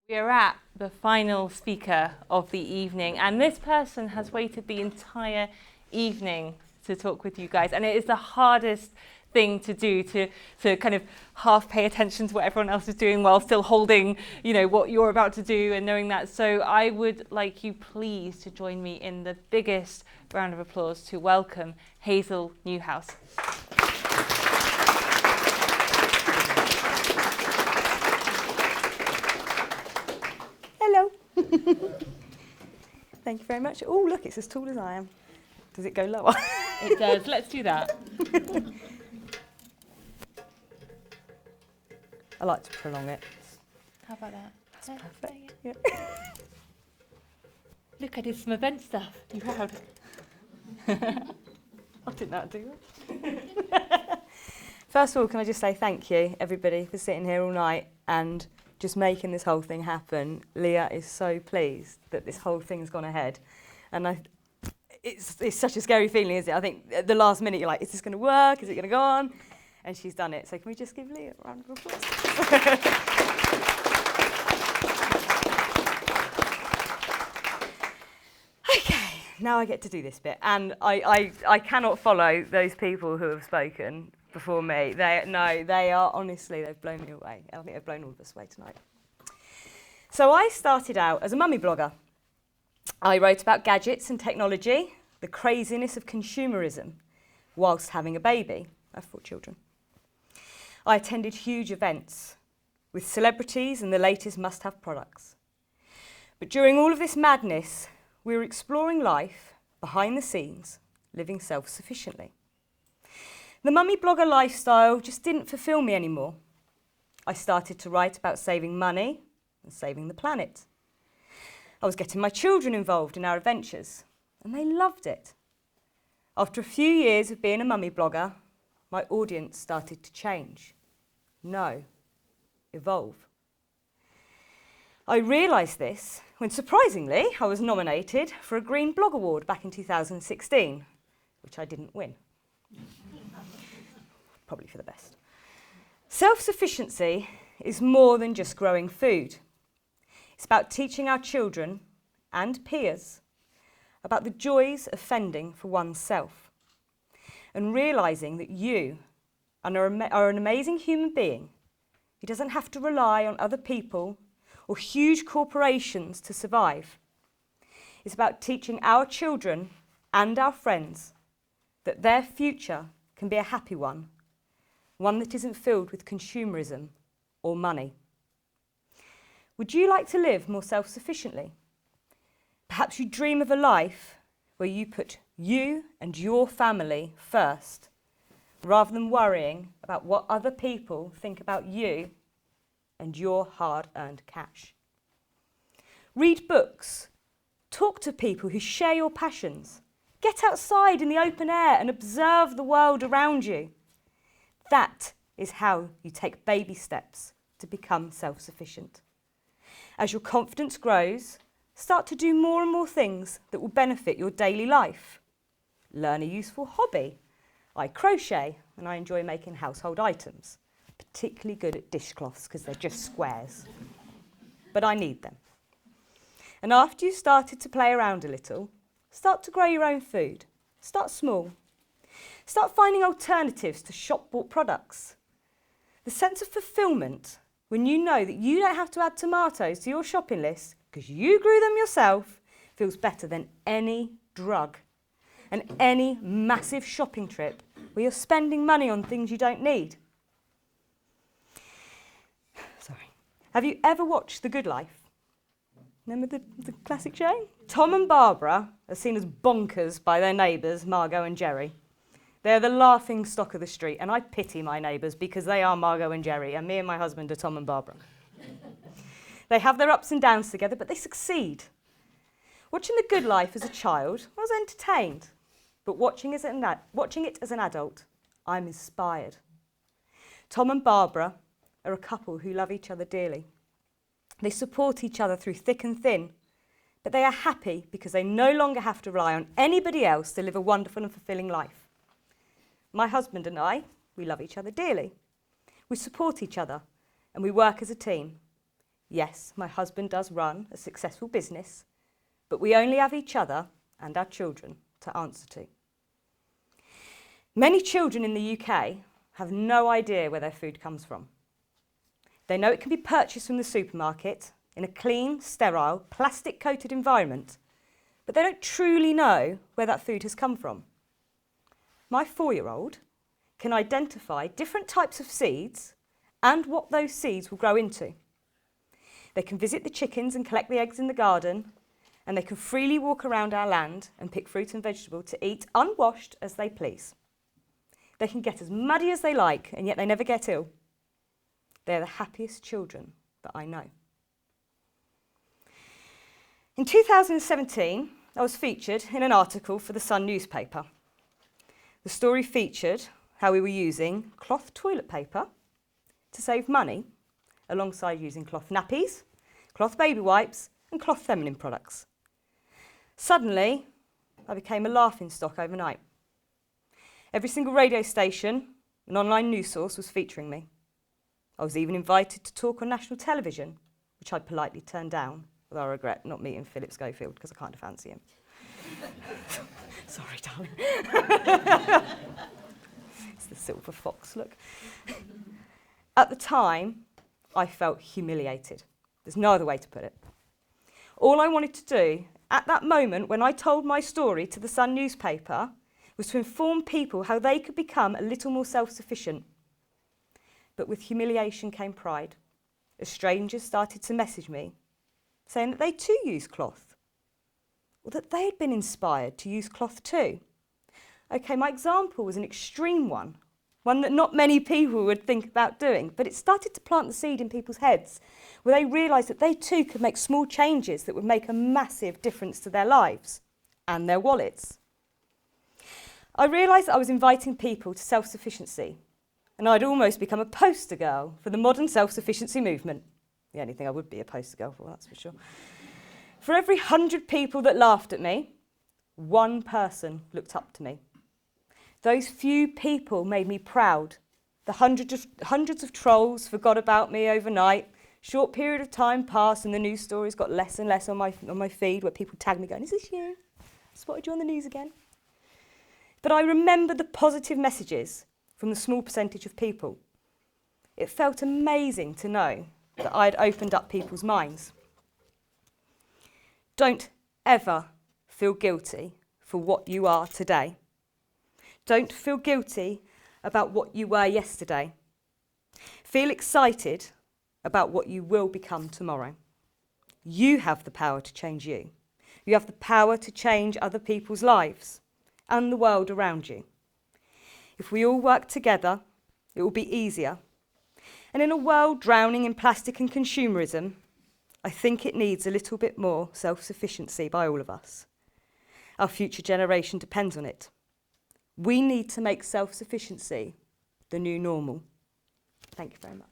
We are at the final speaker of the evening, and this person has waited the entire evening to talk with you guys, and it is the hardest thing to do, to kind of half pay attention to what everyone else is doing while still holding, what you're about to do and knowing that. So I would like you please to join me in the biggest round of applause to welcome Hazel Newhouse. Hello. Thank you very much. Oh, look, it's as tall as I am. Does it go lower? It does. Let's do that. I like to prolong it. How about that? That's perfect. Yeah. Look, I did some event stuff. You proud? I didn't know how to do that. First of all, can I just say thank you, everybody, for sitting here all night and just making this whole thing happen. Leah is so pleased that this whole thing's gone ahead. And it's such a scary feeling, isn't it? I think at the last minute you're like, is this going to work? Is it going to go on? And she's done it. So can we just give Leah a round of applause? Okay, now I get to do this bit. And I cannot follow those people who have spoken before me. They are honestly, they've blown me away. I think they've blown all of us away tonight. So I started out as a mummy blogger. I wrote about gadgets and technology, the craziness of consumerism, whilst having a baby. I have 4 children. I attended huge events with celebrities and the latest must-have products. But during all of this madness, we were exploring life behind the scenes, living self-sufficiently. The mummy blogger lifestyle just didn't fulfill me anymore. I started to write about saving money and saving the planet. I was getting my children involved in our adventures, and they loved it. After a few years of being a mummy blogger, my audience started to change. No, evolve. I realised this when, surprisingly, I was nominated for a Green Blog Award back in 2016, which I didn't win. Probably for the best. Self-sufficiency is more than just growing food. It's about teaching our children and peers about the joys of fending for oneself and realising that you are an amazing human being who doesn't have to rely on other people or huge corporations to survive. It's about teaching our children and our friends that their future can be a happy one that isn't filled with consumerism or money. Would you like to live more self-sufficiently? Perhaps you dream of a life where you put you and your family first, rather than worrying about what other people think about you and your hard-earned cash. Read books. Talk to people who share your passions. Get outside in the open air and observe the world around you. That is how you take baby steps to become self-sufficient. As your confidence grows, start to do more and more things that will benefit your daily life. Learn a useful hobby. I crochet and I enjoy making household items. Particularly good at dishcloths because they're just squares. But I need them. And after you've started to play around a little, start to grow your own food. Start small. Start finding alternatives to shop-bought products. The sense of fulfilment when you know that you don't have to add tomatoes to your shopping list because you grew them yourself feels better than any drug and any massive shopping trip where you're spending money on things you don't need. Sorry. Have you ever watched The Good Life? Remember the classic show? Tom and Barbara are seen as bonkers by their neighbours, Margot and Jerry. They're the laughing stock of the street, and I pity my neighbours because they are Margot and Jerry, and me and my husband are Tom and Barbara. They have their ups and downs together, but they succeed. Watching The Good Life as a child, I was entertained, but watching it as an adult, I'm inspired. Tom and Barbara are a couple who love each other dearly. They support each other through thick and thin, but they are happy because they no longer have to rely on anybody else to live a wonderful and fulfilling life. My husband and I, we love each other dearly. We support each other and we work as a team. Yes, my husband does run a successful business, but we only have each other and our children to answer to. Many children in the UK have no idea where their food comes from. They know it can be purchased from the supermarket in a clean, sterile, plastic-coated environment, but they don't truly know where that food has come from. My 4-year-old can identify different types of seeds and what those seeds will grow into. They can visit the chickens and collect the eggs in the garden, and they can freely walk around our land and pick fruit and vegetable to eat unwashed as they please. They can get as muddy as they like, and yet they never get ill. They're the happiest children that I know. In 2017, I was featured in an article for the Sun newspaper. The story featured how we were using cloth toilet paper to save money, alongside using cloth nappies, cloth baby wipes, and cloth feminine products. Suddenly, I became a laughingstock overnight. Every single radio station and online news source was featuring me. I was even invited to talk on national television, which I politely turned down, although I regret not meeting Philip Schofield because I kind of fancy him. Sorry, darling. It's the silver fox look. At the time, I felt humiliated. There's no other way to put it. All I wanted to do at that moment when I told my story to the Sun newspaper was to inform people how they could become a little more self-sufficient. But with humiliation came pride, as strangers started to message me, saying that they too use cloth, or that they had been inspired to use cloth too. Okay, my example was an extreme one that not many people would think about doing, but it started to plant the seed in people's heads, where they realised that they too could make small changes that would make a massive difference to their lives and their wallets. I realised that I was inviting people to self-sufficiency, and I'd almost become a poster girl for the modern self-sufficiency movement. The only thing I would be a poster girl for, that's for sure. For every 100 people that laughed at me, one person looked up to me. Those few people made me proud. The hundreds of trolls forgot about me overnight. Short period of time passed and the news stories got less and less on my feed, where people tagged me going, "Is this you? Spotted you on the news again." But I remember the positive messages from the small percentage of people. It felt amazing to know that I'd opened up people's minds. Don't ever feel guilty for what you are today. Don't feel guilty about what you were yesterday. Feel excited about what you will become tomorrow. You have the power to change you. You have the power to change other people's lives and the world around you. If we all work together, it will be easier. And in a world drowning in plastic and consumerism, I think it needs a little bit more self-sufficiency by all of us. Our future generation depends on it. We need to make self-sufficiency the new normal. Thank you very much.